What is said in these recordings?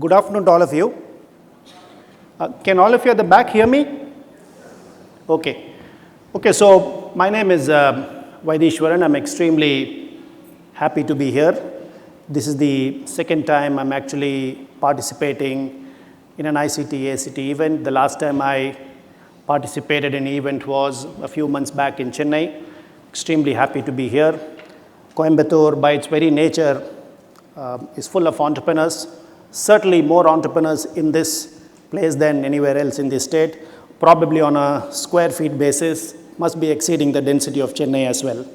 Good afternoon to all of you. Can all of you at the back hear me? Okay. Okay, so my name is Vaitheeswaran. I'm extremely happy to be here. This is the second time I'm actually participating in an ICT event. The last time I participated in an event was a few months back in Chennai. Extremely happy to be here. Coimbatore, by its very nature, is full of entrepreneurs. Certainly more entrepreneurs in this place than anywhere else in this state. Probably on a square feet basis, must be exceeding the density of Chennai as well.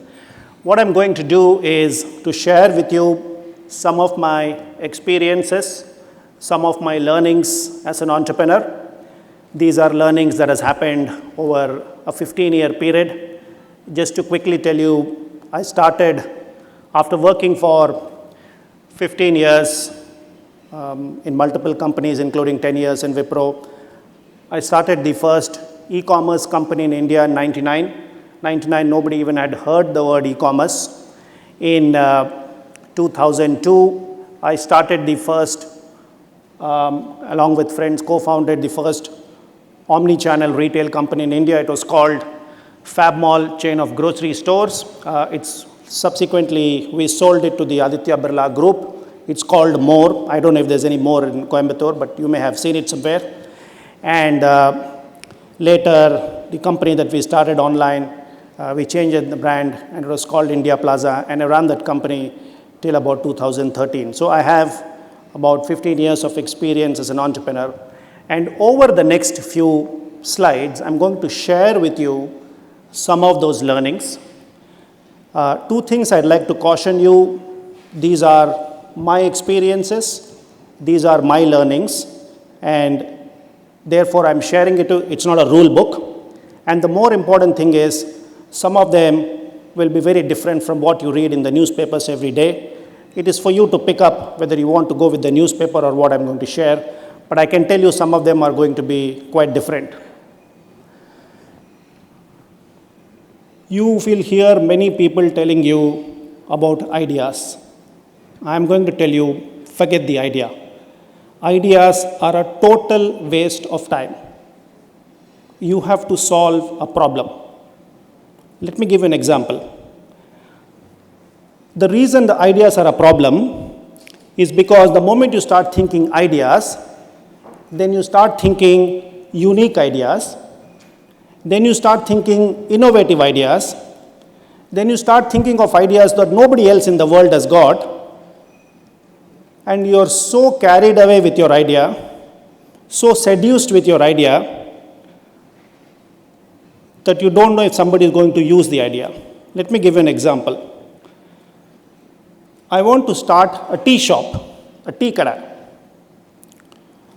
What I'm going to do is to share with you some of my experiences, some of my learnings as an entrepreneur. These are learnings that has happened over a 15-year period. Just to quickly tell you, I started after working for 15 years in multiple companies, including 10 years in Wipro. I started the first e-commerce company in India in 99. Nobody even had heard the word e-commerce. In 2002, I started the first, along with friends, co-founded the first omni-channel retail company in India. It was called Fab Mall chain of grocery stores. Subsequently, we sold it to the Aditya Birla Group. It's called More. I don't know if there's any more in Coimbatore, but you may have seen it somewhere. And later, the company that we started online, we changed the brand, and it was called India Plaza, and I ran that company till about 2013. So I have about 15 years of experience as an entrepreneur. And over the next few slides, I'm going to share with you some of those learnings. Two things I'd like to caution you. These are my experiences, these are my learnings, and therefore I'm sharing it. It's not a rule book. And the more important thing is, some of them will be very different from what you read in the newspapers every day. It is for you to pick up whether you want to go with the newspaper or what I'm going to share. But I can tell you some of them are going to be quite different. You will hear many people telling you about ideas. I'm going to tell you, forget the idea. Ideas are a total waste of time. You have to solve a problem. Let me give you an example. The reason the ideas are a problem is because the moment you start thinking ideas, then you start thinking unique ideas, then you start thinking innovative ideas, then you start thinking of ideas that nobody else in the world has got, and you're so carried away with your idea, so seduced with your idea, that you don't know if somebody is going to use the idea. Let me give you an example. I want to start a tea shop, a tea kada.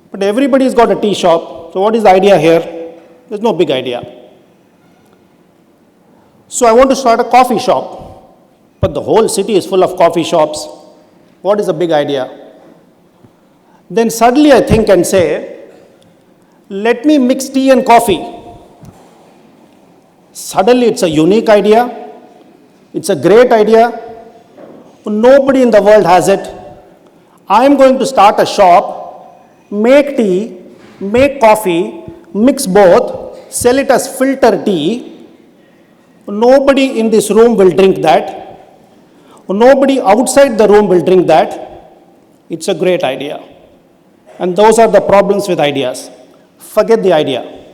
But everybody's got a tea shop, so what is the idea here? There's no big idea. So I want to start a coffee shop, but the whole city is full of coffee shops. What is the big idea? Then suddenly I think and say, let me mix tea and coffee. Suddenly it's a unique idea. It's a great idea. Nobody in the world has it. I'm going to start a shop, make tea, make coffee, mix both, sell it as filter tea. Nobody in this room will drink that. Nobody outside the room will drink that. It's a great idea. And those are the problems with ideas. Forget the idea.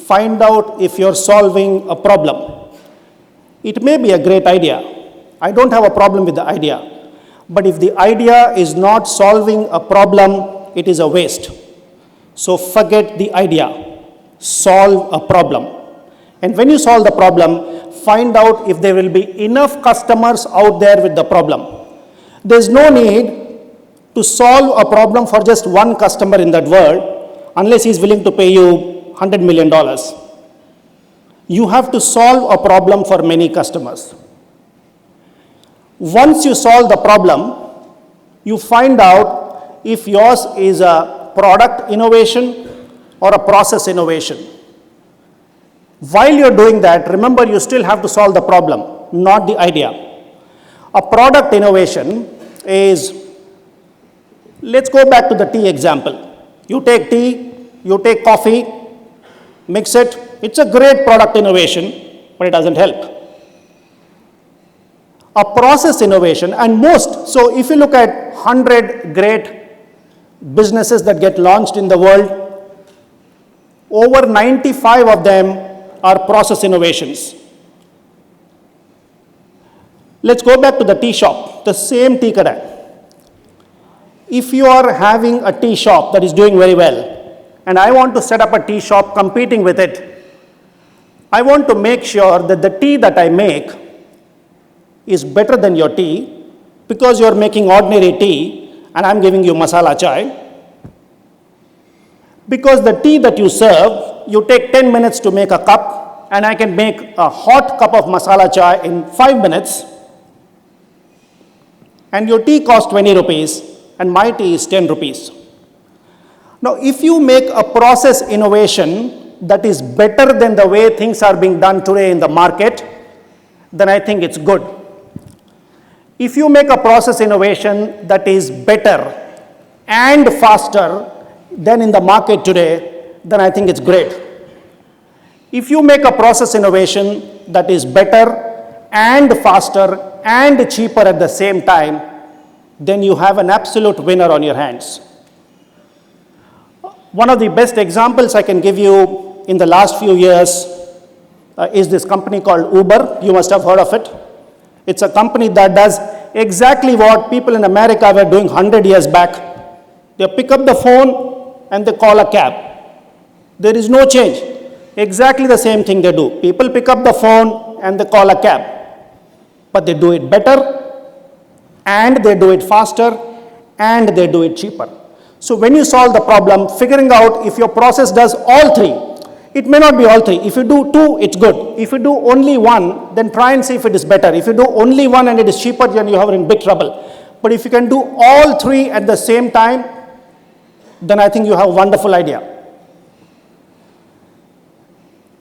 Find out if you're solving a problem. It may be a great idea. I don't have a problem with the idea. But if the idea is not solving a problem, it is a waste. So forget the idea. Solve a problem. And when you solve the problem, find out if there will be enough customers out there with the problem. There's no need to solve a problem for just one customer in that world unless he's willing to pay you $100 million. You have to solve a problem for many customers. Once you solve the problem, you find out if yours is a product innovation or a process innovation. While you're doing that, remember you still have to solve the problem, not the idea. A product innovation is Let's go back to the tea example. You take tea, you take coffee, mix it. It's a great product innovation, but it doesn't help. A process innovation, and so if you look at 100 great businesses that get launched in the world, over 95 of them are process innovations. Let's go back to the tea shop, the same tea kadai. If you are having a tea shop that is doing very well, and I want to set up a tea shop competing with it, I want to make sure that the tea that I make is better than your tea, because you are making ordinary tea and I'm giving you masala chai. Because the tea that you serve, you take 10 minutes to make a cup, and I can make a hot cup of masala chai in 5 minutes, and your tea costs 20 rupees, and my tea is 10 rupees. Now, if you make a process innovation that is better than the way things are being done today in the market, then I think it's good. If you make a process innovation that is better and faster than in the market today, then I think it's great. If you make a process innovation that is better and faster and cheaper at the same time, then you have an absolute winner on your hands. One of the best examples I can give you in the last few years is this company called Uber. You must have heard of it. It's a company that does exactly what people in America were doing 100 years back. They pick up the phone and they call a cab. There is no change. Exactly the same thing they do. People pick up the phone and they call a cab. But they do it better, and they do it faster, and they do it cheaper. So when you solve the problem, figuring out if your process does all three, it may not be all three. If you do two, it's good. If you do only one, then try and see if it is better. If you do only one and it is cheaper, then you are in big trouble. But if you can do all three at the same time, then I think you have a wonderful idea.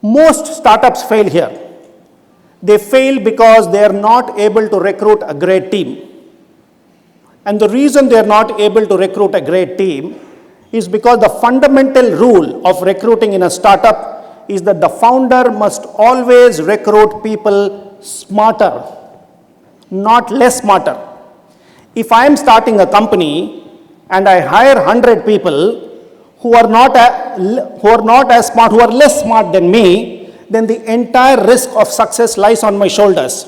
Most startups fail here. They fail because they are not able to recruit a great team. And the reason they are not able to recruit a great team is because the fundamental rule of recruiting in a startup is that the founder must always recruit people smarter, not less smarter. If I am starting a company and I hire 100 people who are not as smart, who are less smart than me, then the entire risk of success lies on my shoulders.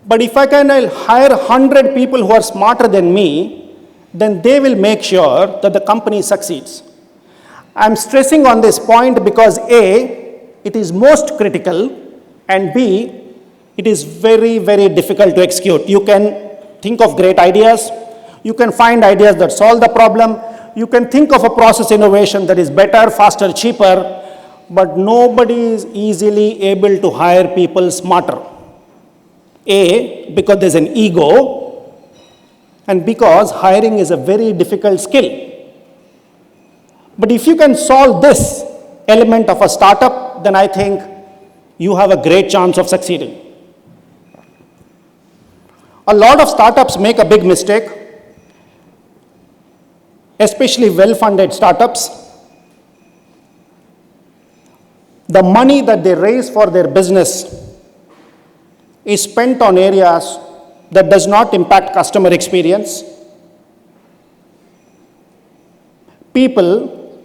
But if I can hire 100 people who are smarter than me, then they will make sure that the company succeeds. I'm stressing on this point because A, it is most critical, and B, it is very, very difficult to execute. You can think of great ideas, you can find ideas that solve the problem, you can think of a process innovation that is better, faster, cheaper, but nobody is easily able to hire people smarter. A, because there's an ego, and because hiring is a very difficult skill. But if you can solve this element of a startup, then I think you have a great chance of succeeding. A lot of startups make a big mistake, especially well-funded startups. The money that they raise for their business is spent on areas that does not impact customer experience. People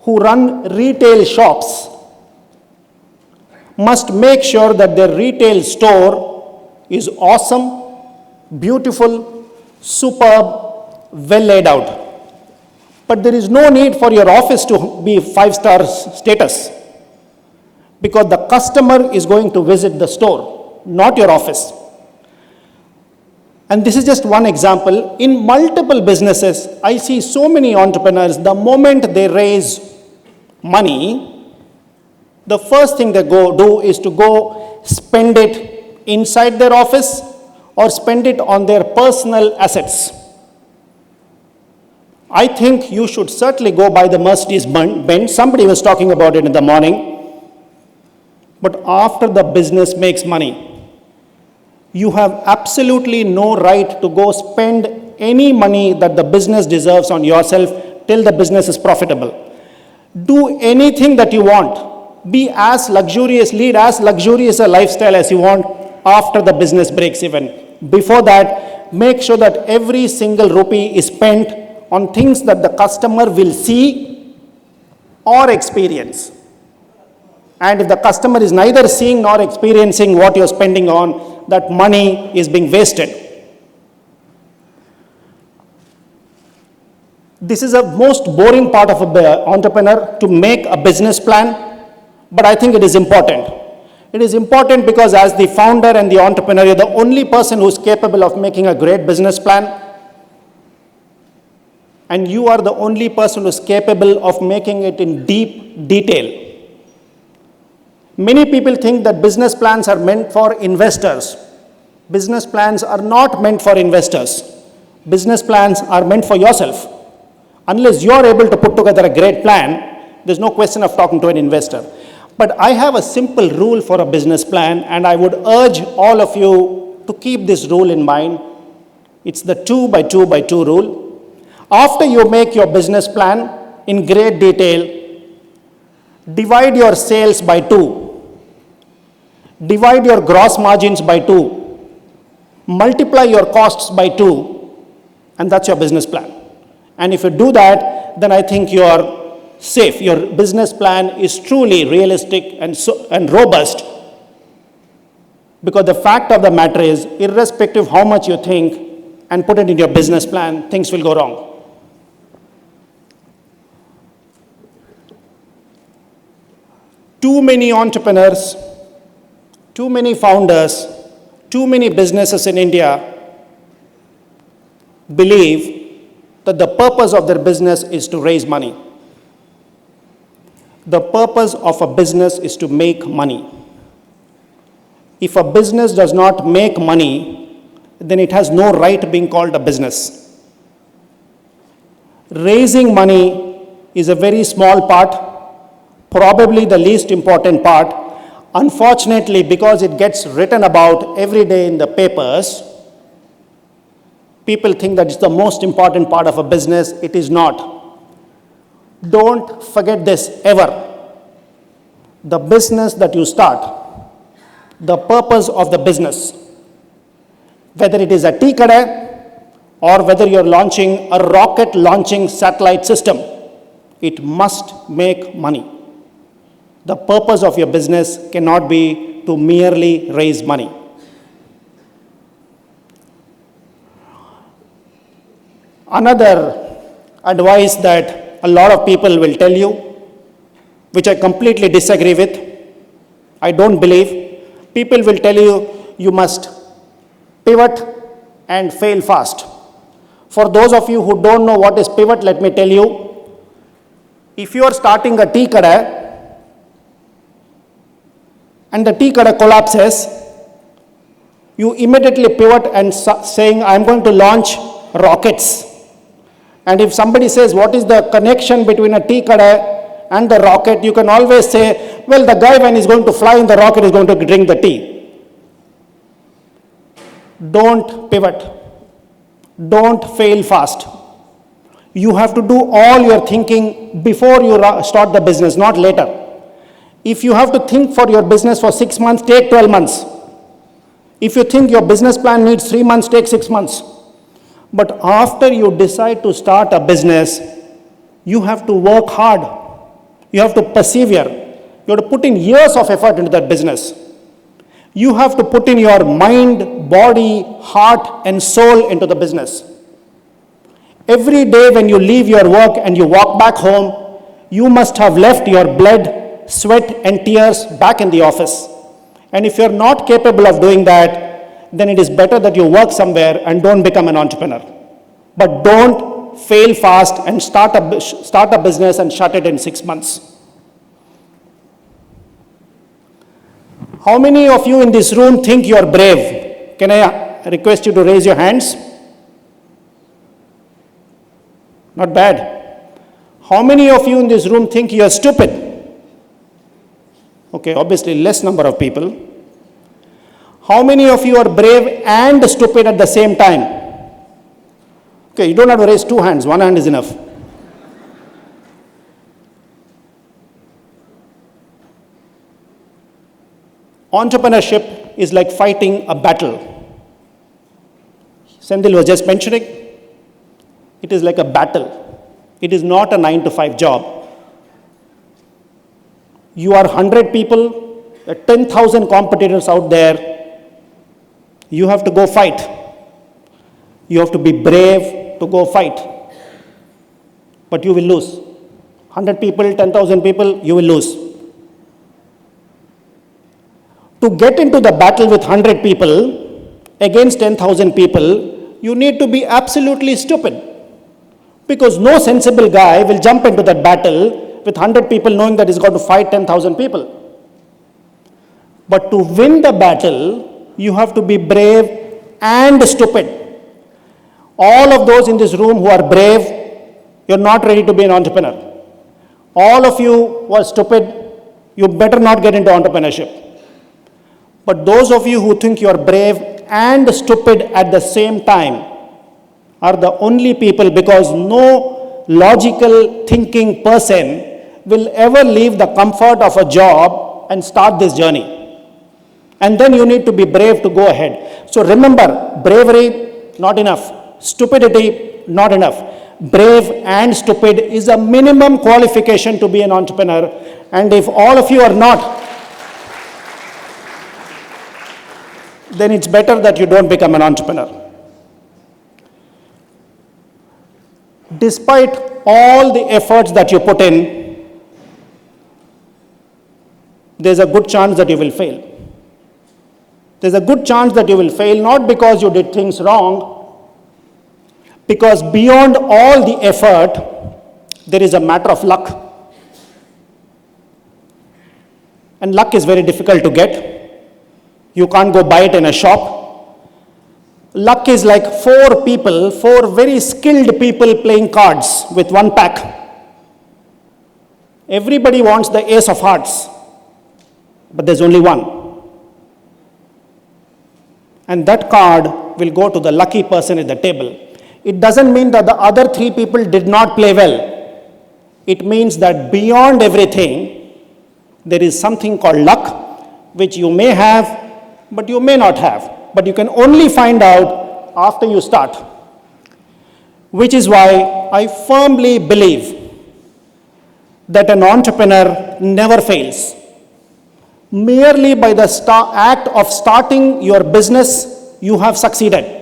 who run retail shops must make sure that their retail store is awesome, beautiful, superb, well laid out. But there is no need for your office to be 5-star status, because the customer is going to visit the store, not your office. And this is just one example. In multiple businesses, I see so many entrepreneurs, the moment they raise money, the first thing they do is to go spend it inside their office or spend it on their personal assets. I think you should certainly go buy the Mercedes-Benz. Somebody was talking about it in the morning. But after the business makes money, you have absolutely no right to go spend any money that the business deserves on yourself till the business is profitable. Do anything that you want. Be as luxurious, lead as luxurious a lifestyle as you want after the business breaks even. Before that, make sure that every single rupee is spent on things that the customer will see or experience. And if the customer is neither seeing nor experiencing what you're spending on, that money is being wasted. This is the most boring part of an entrepreneur, to make a business plan, but I think it is important. It is important because as the founder and the entrepreneur, you're the only person who's capable of making a great business plan, and you are the only person who's capable of making it in deep detail. Many people think that business plans are meant for investors. Business plans are not meant for investors. Business plans are meant for yourself. Unless you're able to put together a great plan, there's no question of talking to an investor. But I have a simple rule for a business plan, and I would urge all of you to keep this rule in mind. It's the 2 by 2 by 2 rule. After you make your business plan in great detail, divide your sales by 2. Divide your gross margins by 2. Multiply your costs by 2. And that's your business plan. And if you do that, then I think you are safe. Your business plan is truly realistic and robust. Because the fact of the matter is, irrespective of how much you think and put it in your business plan, things will go wrong. Too many entrepreneurs, too many founders, too many businesses in India believe that the purpose of their business is to raise money. The purpose of a business is to make money. If a business does not make money, then it has no right being called a business. Raising money is a very small part, probably the least important part. Unfortunately, because it gets written about every day in the papers, people think that it's the most important part of a business. It is not. Don't forget this ever. The business that you start, the purpose of the business, whether it is a tea kada or whether you're launching a rocket launching satellite system, it must make money. The purpose of your business cannot be to merely raise money. Another advice that a lot of people will tell you, which I completely disagree with, I don't believe. People will tell you, you must pivot and fail fast. For those of you who don't know what is pivot, let me tell you. If you are starting a tea kada and the tea kada collapses, you immediately pivot and saying, I'm going to launch rockets. And if somebody says, what is the connection between a tea kada and the rocket, you can always say, well, the guy when he's going to fly in the rocket is going to drink the tea. Don't pivot. Don't fail fast. You have to do all your thinking before you start the business, not later. If you have to think for your business for 6 months, take 12 months. If you think your business plan needs 3 months, take 6 months. But after you decide to start a business, you have to work hard. You have to persevere. You have to put in years of effort into that business. You have to put in your mind, body, heart, and soul into the business. Every day when you leave your work and you walk back home, you must have left your blood, sweat, and tears back in the office. And if you're not capable of doing that, then it is better that you work somewhere and don't become an entrepreneur. But don't fail fast and start a business and shut it in 6 months. How many of you in this room think you are brave? Can I request you to raise your hands? Not bad. How many of you in this room think you are stupid? Okay, obviously less number of people. How many of you are brave and stupid at the same time? Okay, you don't have to raise two hands, one hand is enough. Entrepreneurship is like fighting a battle. Senthil was just mentioning, it is like a battle. It is not a 9-to-5 job. You are 100 people, 10,000 competitors out there. You have to go fight. You have to be brave to go fight. But you will lose. 100 people, 10,000 people, you will lose. To get into the battle with 100 people against 10,000 people, you need to be absolutely stupid. Because no sensible guy will jump into that battle with 100 people knowing that he's got to fight 10,000 people. But to win the battle, you have to be brave and stupid. All of those in this room who are brave, you're not ready to be an entrepreneur. All of you who are stupid, you better not get into entrepreneurship. But those of you who think you're brave and stupid at the same time are the only people, because no logical thinking person will ever leave the comfort of a job and start this journey. And then you need to be brave to go ahead. So remember, bravery, not enough. Stupidity, not enough. Brave and stupid is a minimum qualification to be an entrepreneur. And if all of you are not, then it's better that you don't become an entrepreneur. Despite all the efforts that you put in, there's a good chance that you will fail. There's a good chance that you will fail, not because you did things wrong, because beyond all the effort, there is a matter of luck. And luck is very difficult to get. You can't go buy it in a shop. Luck is like four very skilled people playing cards with one pack. Everybody wants the ace of hearts, but there's only one. And that card will go to the lucky person at the table. It doesn't mean that the other three people did not play well. It means that beyond everything, there is something called luck, which you may have, but you may not have. But you can only find out after you start. Which is why I firmly believe that an entrepreneur never fails. Merely by the act of starting your business, you have succeeded.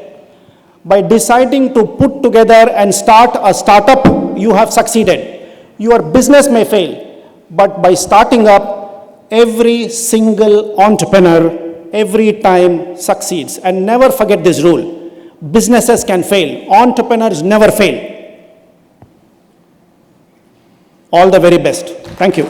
By deciding to put together and start a startup, you have succeeded. Your business may fail, but by starting up, every single entrepreneur every time succeeds. And never forget this rule. Businesses can fail. Entrepreneurs never fail. All the very best. Thank you.